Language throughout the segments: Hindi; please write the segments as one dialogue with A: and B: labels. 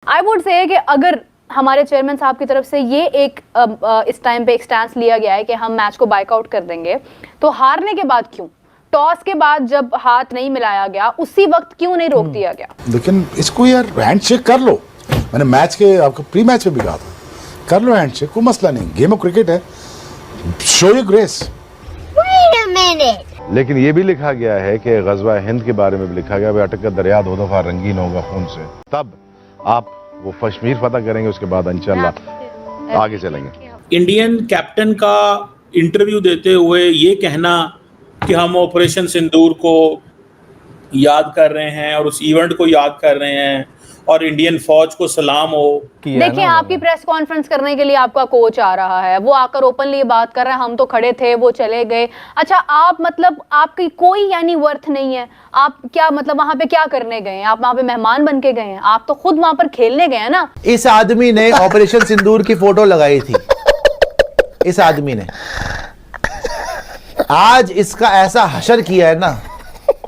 A: आई वुड से कि अगर हमारे चेयरमैन साहब की तरफ से ये एक इस टाइम पे एक स्टैंस लिया गया है कि हम मैच को बाइकआउट कर देंगे, तो हारने के बाद क्यों, टॉस के बाद जब हाथ नहीं मिलाया गया उसी वक्त क्यों नहीं रोक दिया गया?
B: लेकिन इसको यार हैंडशेक कर लो। मैंने मैच के आपको प्री मैच में भी कहा था, कर लो हैंडशेक, कोई मसला नहीं, गेम ऑफ क्रिकेट है, शो योर ग्रेस।
C: लेकिन ये भी लिखा गया है कि गज़वा हिंद के बारे में भी लिखा गया, अटक का दरिया दो दफा रंगीन होगा खून से, तब आप वो कश्मीर फतह करेंगे, उसके बाद इंशाल्लाह आगे चलेंगे।
D: इंडियन कैप्टन का इंटरव्यू देते हुए ये कहना कि हम ऑपरेशन सिंदूर को याद कर रहे हैं और उस इवेंट को याद कर रहे हैं और इंडियन फौज को सलाम हो।
A: देखिए, आपकी प्रेस कॉन्फ्रेंस करने के लिए आपका कोच आ रहा है, वो आकर ओपनली बात कर रहा है, हम तो खड़े थे, वो चले गए। अच्छा, आप मतलब आपकी कोई यानी वर्थ नहीं है, आप क्या मतलब वहां पे क्या करने गए हैं? आप वहां पे मेहमान बन के गए हैं? आप तो खुद वहां पर खेलने गए हैं ना।
E: इस आदमी ने ऑपरेशन सिंदूर की फोटो लगाई थी, इस आदमी ने आज इसका ऐसा हशर किया है ना,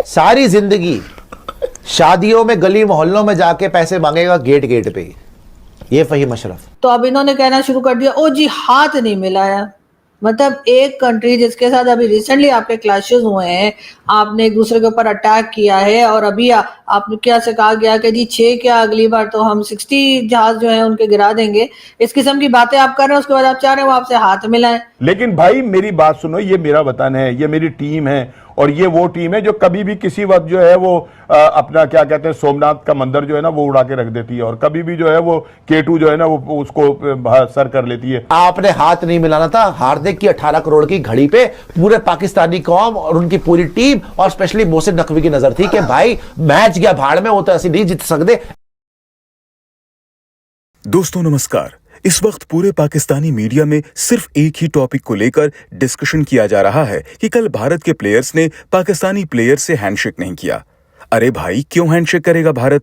E: सारी जिंदगी शादियों में गली मोहल्लों में जाके पैसे मांगेगा गेट गेट पे, ये फहीम अशरफ।
F: तो अब इन्होंने कहना शुरू कर दिया, ओ जी हाथ नहीं मिलाया। मतलब एक कंट्री जिसके साथ अभी रिसेंटली आपके क्लैशेस हुए हैं, आपने एक दूसरे के ऊपर अटैक किया है और अभी आपने क्या से कहा गया कि जी 6 क्या अगली बार तो हम 60 जहाज जो है उनके गिरा देंगे, इस किस्म की बातें आप कर रहे हैं, उसके बाद आप चाह रहे हो आपसे हाथ मिलाएं।
G: लेकिन भाई मेरी बात सुनो, ये मेरा वतन है, ये मेरी टीम है और ये वो टीम है जो कभी भी किसी वक्त जो है वो अपना क्या कहते हैं सोमनाथ का मंदिर जो है ना वो उड़ा के रख देती है और कभी भी जो है वो K2 जो है ना वो उसको सर कर लेती है।
E: आपने हाथ नहीं मिलाना था। हार्दिक की 18 करोड़ की घड़ी पे पूरे पाकिस्तानी कौम और उनकी पूरी टीम और स्पेशली मोहसिन नकवी की नजर थी कि भाई मैच गया भाड़ में, वो तो ऐसे नहीं जीत सकते।
H: दोस्तों नमस्कार। इस वक्त पूरे पाकिस्तानी मीडिया में सिर्फ एक ही टॉपिक को लेकर डिस्कशन किया जा रहा है कि कल भारत के प्लेयर्स ने पाकिस्तानी प्लेयर्स से हैंडशेक नहीं किया। अरे भाई, क्यों हैंडशेक करेगा भारत?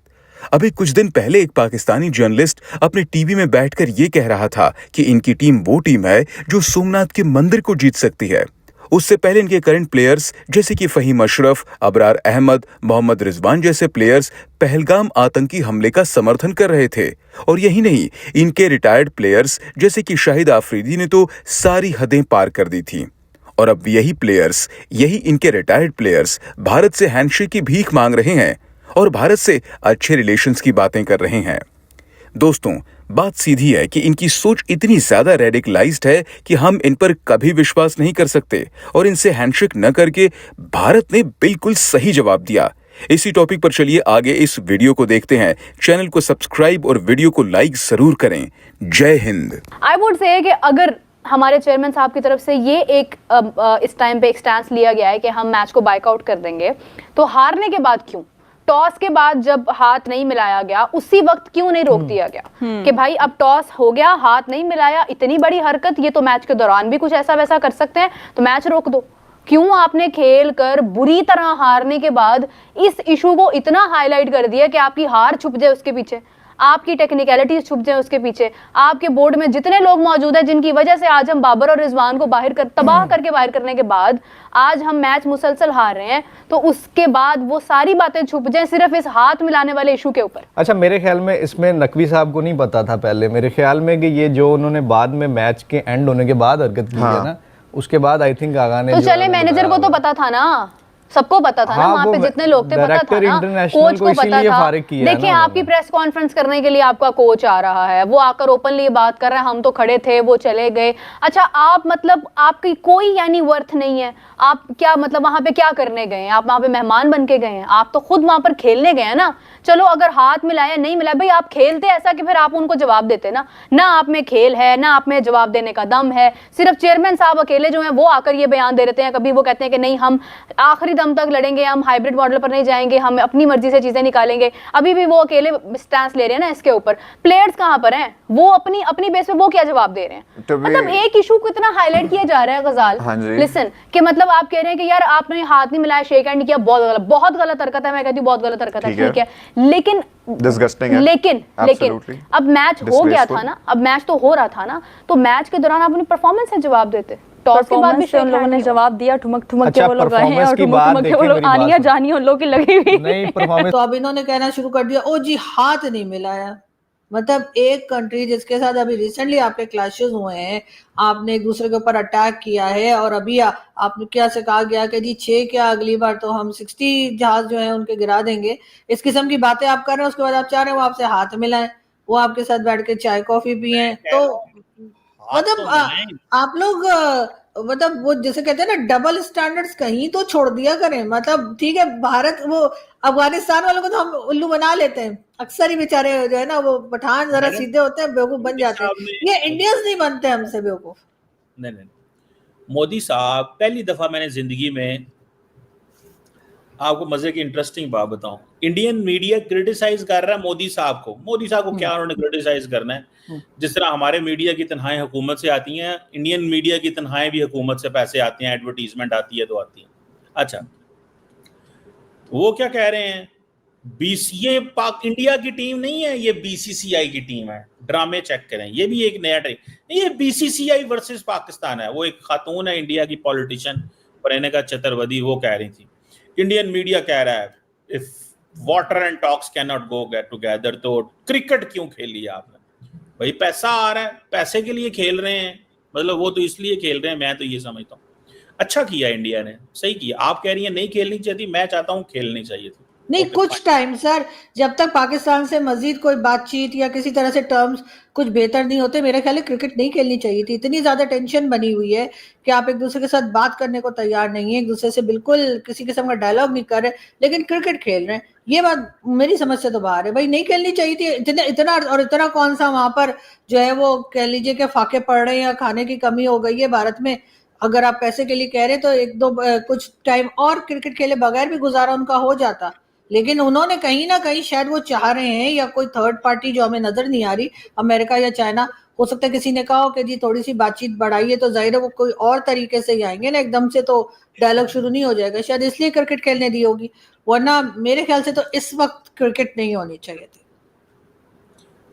H: अभी कुछ दिन पहले एक पाकिस्तानी जर्नलिस्ट अपने टीवी में बैठकर यह कह रहा था कि इनकी टीम वो टीम है जो सोमनाथ के मंदिर को जीत सकती है। उससे पहले इनके करंट प्लेयर्स जैसे कि फहीम अशरफ, अबरार अहमद, मोहम्मद रिजवान जैसे प्लेयर्स पहलगाम आतंकी हमले का समर्थन कर रहे थे। और यही नहीं, इनके रिटायर्ड प्लेयर्स जैसे कि शाहिद आफरीदी ने तो सारी हदें पार कर दी थी। और अब यही इनके रिटायर्ड प्लेयर्स भारत से हैंडशेक की भीख मांग रहे हैं और भारत से अच्छे रिलेशंस की बातें कर रहे हैं। दोस्तों, बात सीधी है कि इनकी सोच इतनी ज्यादा रेडिकलाइज्ड है कि हम इन पर कभी विश्वास नहीं कर सकते और इनसे हैंडशेक न करके भारत ने बिल्कुल सही जवाब दिया। इसी टॉपिक पर चलिए आगे इस वीडियो को देखते हैं। चैनल को सब्सक्राइब और वीडियो को लाइक जरूर करें। जय हिंद।
A: आई वुड से कि अगर हमारे चेयरमैन साहब की तरफ से ये एक इस टाइम पे एक स्टैंस लिया गया है कि हम मैच को बाइकआउट कर देंगे, तो हारने के बाद क्यों, टॉस के बाद जब हाथ नहीं मिलाया गया उसी वक्त क्यों नहीं रोक दिया गया? कि भाई अब टॉस हो गया, हाथ नहीं मिलाया, इतनी बड़ी हरकत, ये तो मैच के दौरान भी कुछ ऐसा वैसा कर सकते हैं, तो मैच रोक दो। क्यों आपने खेल कर बुरी तरह हारने के बाद इस इशू को इतना हाईलाइट कर दिया कि आपकी हार छुप जाए उसके पीछे, आपकी टेक्निकलिटीज छुप जाए उसके पीछे, आपके बोर्ड में जितने लोग मौजूद हैं जिनकी वजह से आज हम बाबर और रिजवान को तबाह करके बाहर करने के बाद आज हम मैच मुसलसल हार रहे हैं, तो उसके बाद वो सारी बातें छुप जाएं सिर्फ इस हाथ मिलाने वाले इशू के ऊपर।
I: अच्छा, मेरे ख्याल में इसमें नकवी साहब को नहीं पता था पहले, मेरे ख्याल में कि ये जो उन्होंने बाद में मैच के एंड होने के बाद हरकत की है ना, उसके बाद आई थिंक आगा ने,
A: तो चले मैनेजर को तो पता था ना, सबको पता था ना, वहां पे जितने लोग थे पता था ना, कोच को पता था। देखिए, आपकी प्रेस कॉन्फ्रेंस करने के लिए आपका कोच आ रहा है, वो आकर ओपनली बात कर रहा है, हम तो खड़े थे, वो चले गए। अच्छा, आप मतलब आपकी कोई यानी वर्थ नहीं है, आप क्या मतलब वहां पे क्या करने गए हैं? आप वहां पे मेहमान बन के गए हैं? आप तो खुद वहां पर खेलने गए हैं ना। चलो, अगर हाथ मिलाया नहीं मिलाया, भाई आप खेलते ऐसा कि फिर आप उनको जवाब देते ना आप में खेल है, ना आप में जवाब देने का दम है। सिर्फ चेयरमैन साहब अकेले जो हैं वो आकर ये बयान दे देते हैं, कभी वो कहते हैं कि नहीं हम आखिरी दम तक लड़ेंगे, हम हाइब्रिड मॉडल पर नहीं जाएंगे, हम अपनी मर्जी से चीजें निकालेंगे। अभी भी वो अकेले स्टैंस ले रहे हैं ना इसके ऊपर। प्लेयर्स कहां पर हैं? वो अपनी बेस पे वो क्या जवाब दे रहे हैं? मतलब एक इशू को इतना हाईलाइट किया जा रहा है गजाल, लिसन, कि मतलब आप कह रहे हैं कि यार आपने हाथ नहीं मिलाया, शेक हैंड नहीं किया, बहुत गलत हरकत है। मैं कहती हूँ बहुत गलत हरकत है, ठीक है, लेकिन अब मैच हो गया था ना, अब मैच तो हो रहा था ना, तो मैच के दौरान आप अपनी परफॉर्मेंस से जवाब देते। टॉस के बाद भी उन लोगों ने जवाब दिया, ठुमक के वो लोग आए हैं और ठुमक के वो लोग आनिया जानिया उन लोग की लगी हुई।
F: तो अब इन्होंने कहना शुरू कर दिया, ओ जी हाथ नहीं मिलाया। मतलब एक कंट्री जिसके साथ अभी रिसेंटली आपके क्लैशेस हुए हैं, आपने एक दूसरे के ऊपर अटैक किया है, और अभी आपने क्या से कहा गया कि जी 6 क्या अगली बार तो हम 60 जहाज जो है उनके गिरा देंगे, इस किस्म की बातें आप कर रहे हैं। उसके बाद आप चाह रहे हैं वो आपसे हाथ मिलाएं, वो आपके साथ बैठ के चाय कॉफी पिए। तो मतलब आप लोग मतलब वो जैसे कहते हैं ना, डबल स्टैंडर्ड्स कहीं तो छोड़ दिया करें। मतलब ठीक है, भारत वो अफगानिस्तान वालों को तो हम उल्लू बना लेते हैं अक्सर ही, बेचारे जो है ना वो पठान जरा सीधे होते हैं, बेवकूफ बन जाते हैं। ये इंडियंस नहीं बनते हमसे बेवकूफ।
D: नहीं, मोदी साहब, पहली दफा मैंने जिंदगी में, आपको मजे की इंटरेस्टिंग बात बताऊं, इंडियन मीडिया क्रिटिसाइज कर रहा है मोदी साहब को। मोदी साहब को क्या उन्होंने क्रिटिसाइज करना है? जिस तरह हमारे मीडिया की तनख्वाहें हुकूमत से आती हैं, इंडियन मीडिया की तनख्वाहें भी हुकूमत से पैसे आते हैं, एडवर्टीजमेंट आती है तो आती है। अच्छा, वो क्या कह रहे हैं, ये पाक इंडिया की टीम नहीं है, ये बीसीसीआई की टीम है। ड्रामे चेक करें, ये भी एक नया टीम, ये बीसीसीआई वर्सेस पाकिस्तान है। वो एक खातून है इंडिया की पॉलिटिशियन, प्रियंका चतुर्वेदी, वो कह रही थी। इंडियन मीडिया कह रहा है if water and talks can not go together, तो क्रिकेट क्यों खेली आपने? भाई पैसा आ रहा है, पैसे के लिए खेल रहे हैं, मतलब वो तो इसलिए खेल रहे हैं। मैं तो ये समझता हूँ अच्छा किया इंडिया ने, सही किया। आप कह रही हैं नहीं खेलनी चाहिए थी, मैं चाहता हूँ खेलनी चाहिए थी।
F: नहीं, कुछ टाइम सर, जब तक पाकिस्तान से मजीद कोई बातचीत या किसी तरह से टर्म्स कुछ बेहतर नहीं होते, मेरे ख्याल क्रिकेट नहीं खेलनी चाहिए थी। इतनी ज्यादा टेंशन बनी हुई है कि आप एक दूसरे के साथ बात करने को तैयार नहीं है, एक दूसरे से बिल्कुल किसी किस्म का डायलॉग नहीं कर रहे, लेकिन क्रिकेट खेल रहे हैं। ये बात मेरी समझ से तो बाहर है। भाई नहीं खेलनी चाहिए थी। इतना कौन सा वहां पर जो है वो कह लीजिए कि फाके पड़ रहे हैं या खाने की कमी हो गई है भारत में। अगर आप पैसे के लिए कह रहे तो एक दो कुछ टाइम और क्रिकेट खेले बगैर भी गुजारा उनका हो जाता, लेकिन उन्होंने कहीं ना कहीं शायद वो चाह रहे हैं, या कोई थर्ड पार्टी जो हमें नजर नहीं आ रही, अमेरिका या चाइना, हो सकता है किसी ने कहा हो कि जी थोड़ी सी बातचीत बढ़ाइए, तो जाहिर है वो कोई और तरीके से ही आएंगे ना, एकदम से तो डायलॉग शुरू नहीं हो जाएगा। शायद इसलिए क्रिकेट खेलने दी होगी, वरना मेरे ख्याल से तो इस वक्त क्रिकेट नहीं होनी चाहिए थी।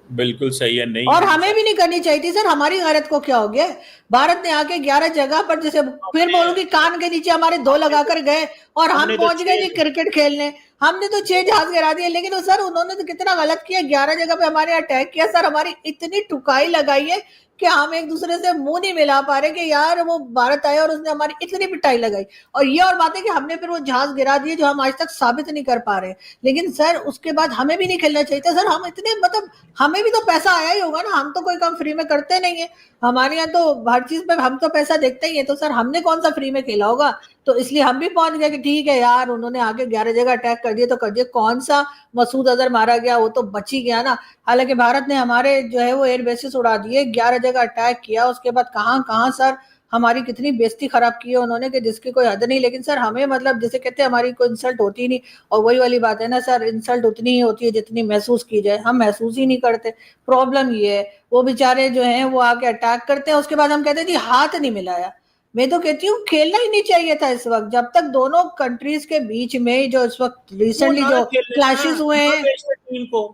D: बिल्कुल सही है, नहीं,
F: और हमें भी नहीं करनी चाहिए थी सर। हमारी गैरत को क्या हो गया? भारत ने आके 11 जगह पर, जैसे फिर बोलूंगी, कान के नीचे हमारे 2 लगाकर गए और हम पहुंच गए जी क्रिकेट खेलने। हमने तो 6 जहाज गिरा दिए, लेकिन सर उन्होंने तो कितना गलत किया, 11 जगह पे हमारे अटैक किया सर। हमारी इतनी टुकाई लगाई है कि हम एक दूसरे से मुंह नहीं मिला पा रहे कि यार वो भारत आया और उसने हमारी इतनी पिटाई लगाई। और ये और बात है कि हमने फिर वो जहाज गिरा दिए जो हम आज तक साबित नहीं कर पा रहे। लेकिन सर उसके बाद हमें भी नहीं खेलना चाहिए था सर। हम इतने, मतलब हमें भी तो पैसा आया ही होगा ना, हम तो कोई काम फ्री में करते नहीं है। हमारे यहाँ तो हर चीज पे हम तो पैसा देखते ही है, तो सर हमने कौन सा फ्री में खेला होगा? तो इसलिए हम भी पहुंच गए कि ठीक है यार, उन्होंने आगे 11 जगह अटैक कर दिए तो कर दिए। कौन सा मसूद अजहर मारा गया, वो तो बच ही गया ना। हालांकि भारत ने हमारे जो है वो एयर बेसिस उड़ा दिए, 11 जगह अटैक किया, उसके बाद कहां कहां सर हमारी कितनी बेइज्जती खराब की है उन्होंने कि जिसकी कोई हद नहीं। लेकिन सर हमें, मतलब जैसे कहते हैं, हमारी कोई इंसल्ट होती ही नहीं। और वही वाली बात है ना सर, इंसल्ट उतनी ही होती है जितनी महसूस की जाए, हम महसूस ही नहीं करते। प्रॉब्लम ये है, वो बेचारे जो हैं वो आके अटैक करते हैं, उसके बाद हम कहते हैं जी हाथ नहीं मिलाया। मैं तो कहती हूँ खेलना ही नहीं चाहिए था इस वक्त, जब तक दोनों कंट्रीज के बीच में जो इस वक्त रिसेंटली जो क्लैशेस हुए हैं।
D: टीम को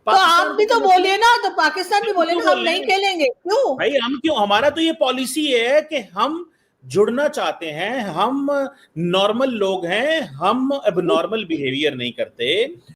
F: तो आप भी तो बोलिए ना, तो पाकिस्तान भी बोले ना हम नहीं खेलेंगे। क्यों
D: भाई? हम क्यों? हमारा तो ये पॉलिसी है कि हम जुड़ना चाहते हैं, हम नॉर्मल लोग हैं, हम अब नॉर्मल बिहेवियर नहीं करते।